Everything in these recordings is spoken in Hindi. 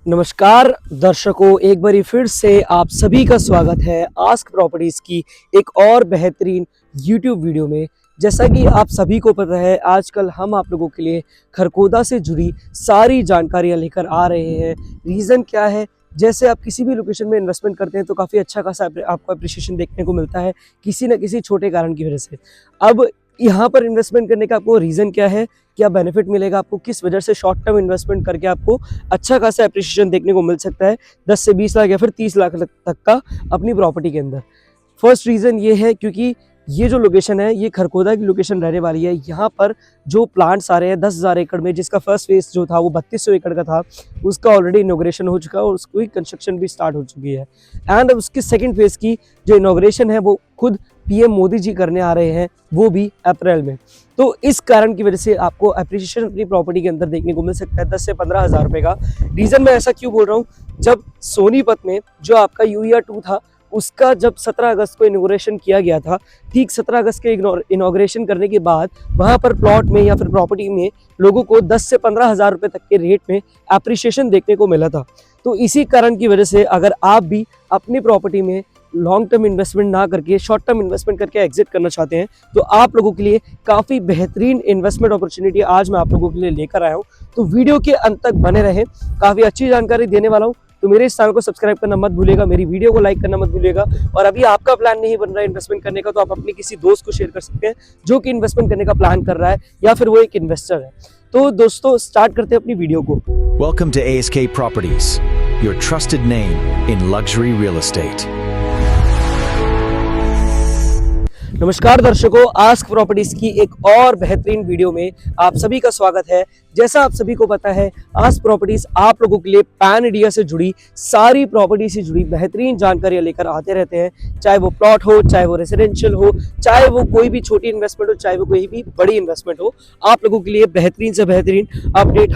नमस्कार दर्शकों, एक बारी फिर से आप सभी का स्वागत है आस्क प्रॉपर्टीज की एक और बेहतरीन यूट्यूब वीडियो में। जैसा कि आप सभी को पता है, आजकल हम आप लोगों के लिए खरकोदा से जुड़ी सारी जानकारियां लेकर आ रहे हैं। रीज़न क्या है? जैसे आप किसी भी लोकेशन में इन्वेस्टमेंट करते हैं तो काफ़ी अच्छा खासा आपको अप्रिशिएशन देखने को मिलता है किसी न किसी छोटे कारण की वजह से। अब यहाँ पर इन्वेस्टमेंट करने का आपको रीज़न क्या है, क्या बेनिफिट मिलेगा आपको, किस वजह से शॉर्ट टर्म इन्वेस्टमेंट करके आपको अच्छा खासा एप्रिसिएशन देखने को मिल सकता है 10 से 20 लाख या फिर 30 लाख तक का अपनी प्रॉपर्टी के अंदर। फर्स्ट रीज़न ये है क्योंकि ये जो लोकेशन है ये खरकोदा की लोकेशन रहने वाली है। यहाँ पर जो प्लांट्स आ रहे हैं 10,000 एकड़ में, जिसका फर्स्ट फेज जो था वो 3200 एकड़ का था, उसका ऑलरेडी इनॉग्रेशन हो चुका है और उसकी कंस्ट्रक्शन भी स्टार्ट हो चुकी है। एंड उसकी सेकेंड फेज की जो इनॉग्रेशन है वो खुद पीएम मोदी जी करने आ रहे हैं, वो भी अप्रैल में। तो इस कारण की वजह से आपको अप्रिसिएशन अपनी प्रॉपर्टी के अंदर देखने को मिल सकता है 10 से 15 हज़ार रुपये का। रीज़न मैं ऐसा क्यों बोल रहा हूँ, जब सोनीपत में जो आपका यूईआर 2 था उसका जब 17 अगस्त को इनॉग्रेशन किया गया था, ठीक 17 अगस्त के इनॉग्रेशन करने के बाद वहाँ पर प्लॉट में या फिर प्रॉपर्टी में लोगों को 10 से 15 हज़ार रुपये तक के रेट में एप्रिसिएशन देखने को मिला था। तो इसी कारण की वजह से अगर आप भी अपनी प्रॉपर्टी में लॉन्ग टर्म इन्वेस्टमेंट ना करके शॉर्ट टर्म इन्वेस्टमेंट करके एग्जिट करना चाहते हैं तो आप लोगों के लिए काफ़ी बेहतरीन इन्वेस्टमेंट अपॉर्चुनिटी आज मैं आप लोगों के लिए लेकर आया हूँ। तो वीडियो के अंत तक बने रहें, काफ़ी अच्छी जानकारी देने वाला हूँ। तो मेरे इस चैनल को सब्सक्राइब करना मत भूलिएगा, मेरी वीडियो को लाइक करना मत भूलिएगा। और अभी आपका प्लान नहीं बन रहा है इन्वेस्टमेंट करने का तो आप अपने किसी दोस्त को शेयर कर सकते हैं जो कि इन्वेस्टमेंट करने का प्लान कर रहा है या फिर वो एक इन्वेस्टर है। तो दोस्तों स्टार्ट करते हैं अपनी वीडियो को। Welcome to ASK Properties, your trusted name in luxury real estate. नमस्कार दर्शकों, आस्क प्रॉपर्टीज की एक और बेहतरीन वीडियो में आप सभी का स्वागत है। जैसा आप सभी को पता है, आस्क प्रॉपर्टीज आप लोगों के लिए पैन इंडिया से जुड़ी सारी प्रॉपर्टी से जुड़ी बेहतरीन जानकारियां लेकर आते रहते हैं। चाहे वो प्लॉट हो, चाहे वो रेसिडेंशियल हो, चाहे वो कोई भी छोटी इन्वेस्टमेंट हो, चाहे वो कोई भी बड़ी इन्वेस्टमेंट हो, आप लोगों के लिए बेहतरीन से बेहतरीन अपडेट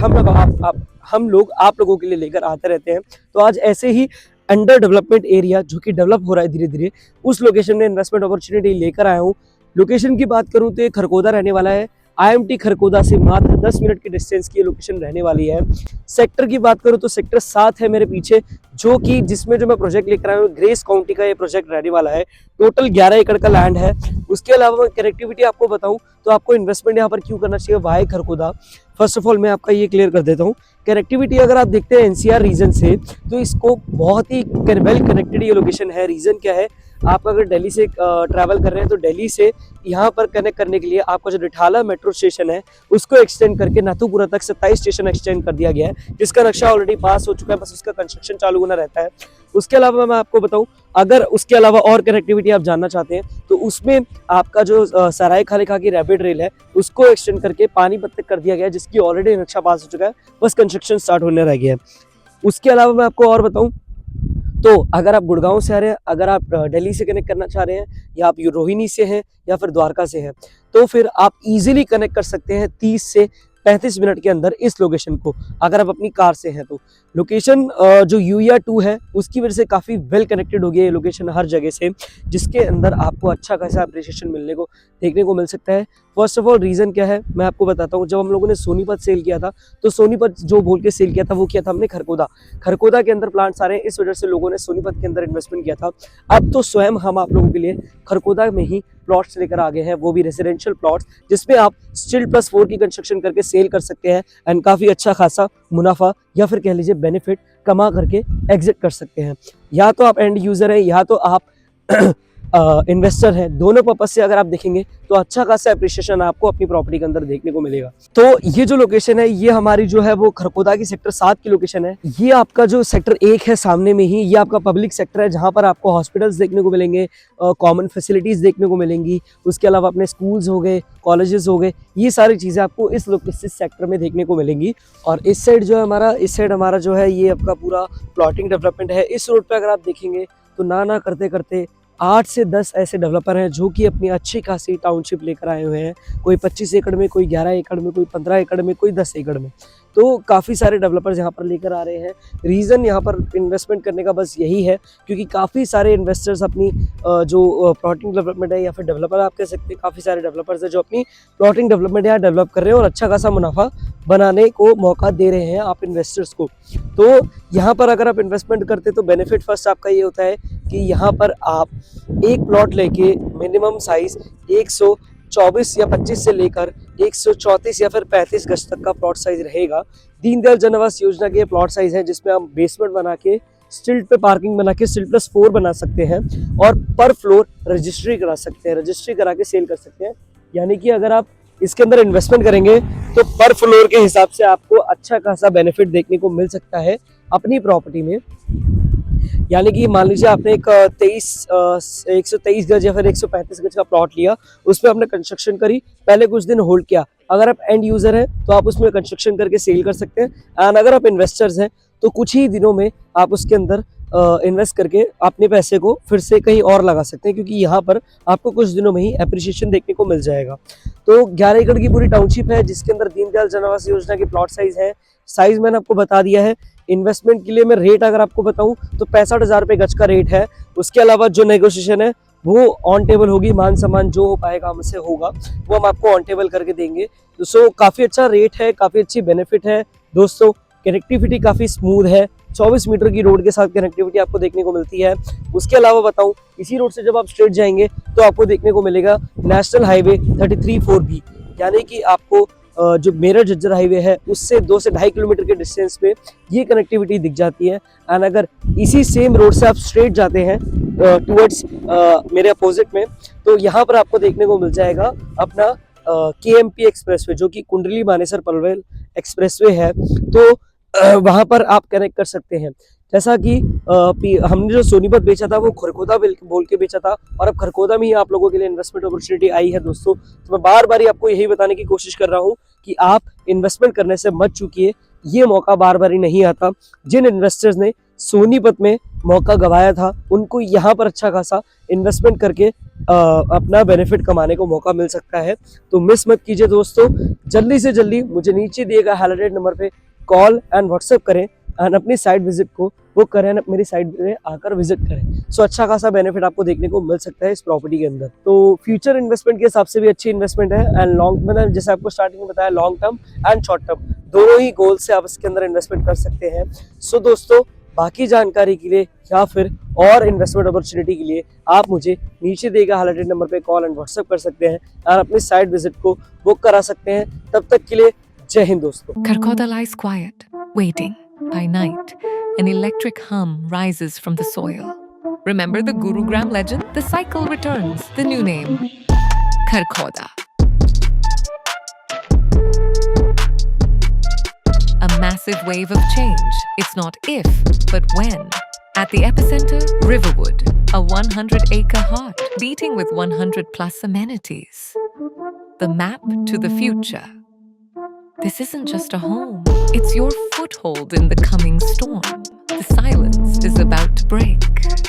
हम लोग आप लोगों के लिए लेकर आते रहते हैं। तो आज ऐसे ही अंडर डेवलपमेंट एरिया जो कि डेवलप हो रहा है धीरे धीरे, उस लोकेशन में इन्वेस्टमेंट अपॉर्चुनिटी लेकर आया हूँ। लोकेशन की बात करूँ तो ये खरकोदा रहने वाला है। आईएमटी खरकोदा से मात्र 10 मिनट की डिस्टेंस की लोकेशन रहने वाली है। सेक्टर की बात करूँ तो सेक्टर 7 है मेरे पीछे, जो कि जिसमें जो मैं प्रोजेक्ट लेकर आया हूँ ग्रेस काउंटी का ये प्रोजेक्ट रहने वाला है। टोटल 11 एकड़ का लैंड है। उसके अलावा मैं कनेक्टिविटी आपको बताऊं तो आपको इन्वेस्टमेंट यहाँ पर क्यों करना चाहिए Y Kharkhoda, first of all मैं आपका ये क्लियर कर देता हूँ। कनेक्टिविटी अगर आप देखते हैं एनसीआर रीजन से तो इसको बहुत ही वेल कनेक्टेड ये लोकेशन है। रीजन क्या है, आप अगर दिल्ली से ट्रैवल कर रहे हैं तो दिल्ली से यहाँ पर कनेक्ट करने के लिए आपका जो रिठाला मेट्रो स्टेशन है उसको एक्सटेंड करके नाथुपुरा तक 27 स्टेशन एक्सटेंड कर दिया गया है, जिसका नक्शा ऑलरेडी पास हो चुका है, बस उसका कंस्ट्रक्शन चालू होना रहता है। उसके अलावा मैं आपको बताऊं, अगर उसके अलावा और कनेक्टिविटी आप जानना चाहते हैं तो उसमें आपका जो सराय खालिखा की रैपिड रेल है उसको एक्सटेंड करके पानीपत तक कर दिया गया है, जिसकी ऑलरेडी नक्शा पास हो चुका है, बस कंस्ट्रक्शन स्टार्ट होने रह गया है। उसके अलावा मैं आपको और बताऊं तो अगर आप गुड़गांव से आ रहे हैं, अगर आप दिल्ली से कनेक्ट करना चाह रहे हैं, या आप रोहिणी से हैं या फिर द्वारका से हैं, तो फिर आप इजीली कनेक्ट कर सकते हैं 30 से 35 मिनट के अंदर इस लोकेशन को, अगर आप अपनी कार से हैं तो। लोकेशन जो यूईआर 2 है उसकी वजह से काफ़ी वेल कनेक्टेड हो गया है लोकेशन हर जगह से, जिसके अंदर आपको अच्छा खासा अप्रिसिएशन मिलने को देखने को मिल सकता है। फर्स्ट ऑफ ऑल रीज़न क्या है मैं आपको बताता हूँ। जब हम लोगों ने सोनीपत सेल किया था तो सोनीपत जो बोल के सेल किया था वो किया था हमने खरकोदा के अंदर प्लांट्स आ रहे हैं, इस वजह से लोगों ने सोनीपत के अंदर इन्वेस्टमेंट किया था। अब तो स्वयं हम आप लोगों के लिए खरकोदा में ही प्लॉट्स लेकर आ गए हैं, वो भी रेसिडेंशियल प्लॉट्स, जिसमें आप स्टिल +4 की कंस्ट्रक्शन करके सेल कर सकते हैं एंड काफ़ी अच्छा खासा मुनाफा या फिर कह लीजिए बेनिफिट कमा करके एग्जिट कर सकते हैं। या तो आप एंड यूज़र हैं या तो आप इन्वेस्टर है, दोनों पर्पज से अगर आप देखेंगे तो अच्छा खासा एप्रिसिएशन आपको अपनी प्रॉपर्टी के अंदर देखने को मिलेगा। तो ये जो लोकेशन है ये हमारी जो है वो खरकोदा की सेक्टर 7 की लोकेशन है। ये आपका जो सेक्टर 1 है सामने में ही, ये आपका पब्लिक सेक्टर है जहाँ पर आपको हॉस्पिटल्स देखने को मिलेंगे, कॉमन फैसिलिटीज देखने को मिलेंगी। उसके अलावा अपने स्कूल्स हो गए, कॉलेजेस हो गए, ये सारी चीज़ें आपको इस सेक्टर में देखने को मिलेंगी। और इस साइड हमारा जो है ये आपका पूरा प्लॉटिंग डेवलपमेंट है। इस रोड पर अगर आप देखेंगे तो ना करते करते 8 से 10 ऐसे डेवलपर हैं जो कि अपनी अच्छी खासी टाउनशिप लेकर आए हुए हैं। कोई 25 एकड़ में, कोई 11 एकड़ में, कोई 15 एकड़ में, कोई 10 एकड़ में। तो काफ़ी सारे डेवलपर्स यहाँ पर लेकर आ रहे हैं। रीज़न यहाँ पर इन्वेस्टमेंट करने का बस यही है क्योंकि काफ़ी सारे इन्वेस्टर्स अपनी जो प्लॉटिंग डेवलपमेंट है या फिर डेवलपर आप कह सकते हैं, काफ़ी सारे डेवलपर्स हैं जो अपनी प्लॉटिंग डेवलपमेंट यहाँ डेवलप कर रहे हैं और अच्छा खासा मुनाफा बनाने को मौका दे रहे हैं आप इन्वेस्टर्स को। तो यहाँ पर अगर आप इन्वेस्टमेंट करते तो बेनिफिट फर्स्ट आपका ये होता है कि यहाँ पर आप एक प्लॉट लेके मिनिमम साइज 124 या 25 से लेकर 134 या फिर 35 गज तक का प्लॉट साइज रहेगा। दीनदयाल जन आवास योजना के प्लॉट साइज है जिसमें आप बेसमेंट बना के स्टिल्ट पे पार्किंग बना के स्टिल्ट +4 बना सकते हैं और पर फ्लोर रजिस्ट्री करा सकते हैं, रजिस्ट्री करा के सेल कर सकते हैं। यानी कि अगर आप इसके अंदर इन्वेस्टमेंट करेंगे तो पर फ्लोर के हिसाब से आपको अच्छा खासा बेनिफिट देखने को मिल सकता है अपनी प्रॉपर्टी में। यानी कि मान लीजिए आपने एक 123 गज या फिर 135 गज का प्लॉट लिया, उसमें आपने कंस्ट्रक्शन करी, पहले कुछ दिन होल्ड किया। अगर आप एंड यूजर हैं तो आप उसमें कंस्ट्रक्शन करके सेल कर सकते हैं, एंड अगर आप इन्वेस्टर्स हैं तो कुछ ही दिनों में आप उसके अंदर इन्वेस्ट करके अपने पैसे को फिर से कहीं और लगा सकते हैं, क्योंकि यहाँ पर आपको कुछ दिनों में ही एप्रिसिएशन देखने को मिल जाएगा। तो 11 एकड़ की पूरी टाउनशिप है जिसके अंदर दीनदयाल जन आवास योजना की प्लॉट साइज है। साइज मैंने आपको बता दिया है। इन्वेस्टमेंट के लिए मैं रेट अगर आपको बताऊं तो 65,000 रुपये गज का रेट है। उसके अलावा जो नेगोशिएशन है वो ऑन टेबल होगी, मान सम्मान जो हो पाएगा हमसे होगा वो हम आपको ऑन टेबल करके देंगे। तो सो काफ़ी अच्छा रेट है, काफ़ी अच्छी बेनिफिट है दोस्तों। कनेक्टिविटी काफ़ी स्मूथ है, 24 मीटर की रोड के साथ कनेक्टिविटी आपको देखने को मिलती है। उसके अलावा बताऊं, इसी रोड से जब आप स्ट्रेट जाएंगे तो आपको देखने को मिलेगा नेशनल हाईवे 33/4B, यानी कि आपको जो मेरठ झज्जर हाईवे है उससे 2 से 2.5 किलोमीटर के डिस्टेंस पे ये कनेक्टिविटी दिख जाती है। एंड अगर इसी सेम रोड से आप स्ट्रेट जाते हैं टुवर्ड्स मेरे अपोजिट में, तो यहाँ पर आपको देखने को मिल जाएगा अपना KMP एक्सप्रेसवे, जो कि कुंडली मानेसर पनवेल एक्सप्रेसवे है। तो वहाँ पर आप कनेक्ट कर सकते हैं। जैसा कि हमने जो सोनीपत बेचा था वो खरखोदा बोल के बेचा था, और अब खरखोदा में ही आप लोगों के लिए इन्वेस्टमेंट अपॉर्चुनिटी आई है दोस्तों। तो मैं बार बार आपको यही बताने की कोशिश कर रहा हूँ कि आप इन्वेस्टमेंट करने से मत चूकिए, ये मौका बार बार ही नहीं आता। जिन इन्वेस्टर्स ने सोनीपत में मौका गंवाया था उनको यहाँ पर अच्छा खासा इन्वेस्टमेंट करके अपना बेनिफिट कमाने को मौका मिल सकता है। तो मिस मत कीजिए दोस्तों, जल्दी से जल्दी मुझे नीचे दिए गए हाईलाइटेड नंबर पे कॉल एंड व्हाट्सएप करें एंड अपनी साइट विजिट को बुक करें, मेरी साइट में आकर विजिट करें। सो अच्छा खासा बेनिफिट आपको देखने को मिल सकता है इस प्रॉपर्टी के अंदर। तो फ्यूचर इन्वेस्टमेंट के हिसाब से भी अच्छी इन्वेस्टमेंट है, एंड लॉन्ग, मैंने जैसे आपको स्टार्टिंग में बताया, long term and short term दोनों ही गोल से आप इसके अंदर इन्वेस्टमेंट कर सकते हैं। सो दोस्तों, बाकी जानकारी के लिए या फिर और इन्वेस्टमेंट अपॉर्चुनिटी के लिए आप मुझे नीचे दिए गए हाईलाइटेड नंबर पे कॉल एंड व्हाट्सएप कर सकते हैं और अपनी साइट विजिट को बुक करा सकते हैं। तब तक के लिए जय हिंद दोस्तों। Karkoda lies quiet, waiting. By night, an electric hum rises from the soil. Remember the Gurugram legend? The cycle returns. The new name, Karkoda. A massive wave of change. It's not if, but when. At the epicenter, Riverwood, a 100-acre heart beating with 100+ amenities. The map to the future. This isn't just a home, it's your foothold in the coming storm. The silence is about to break.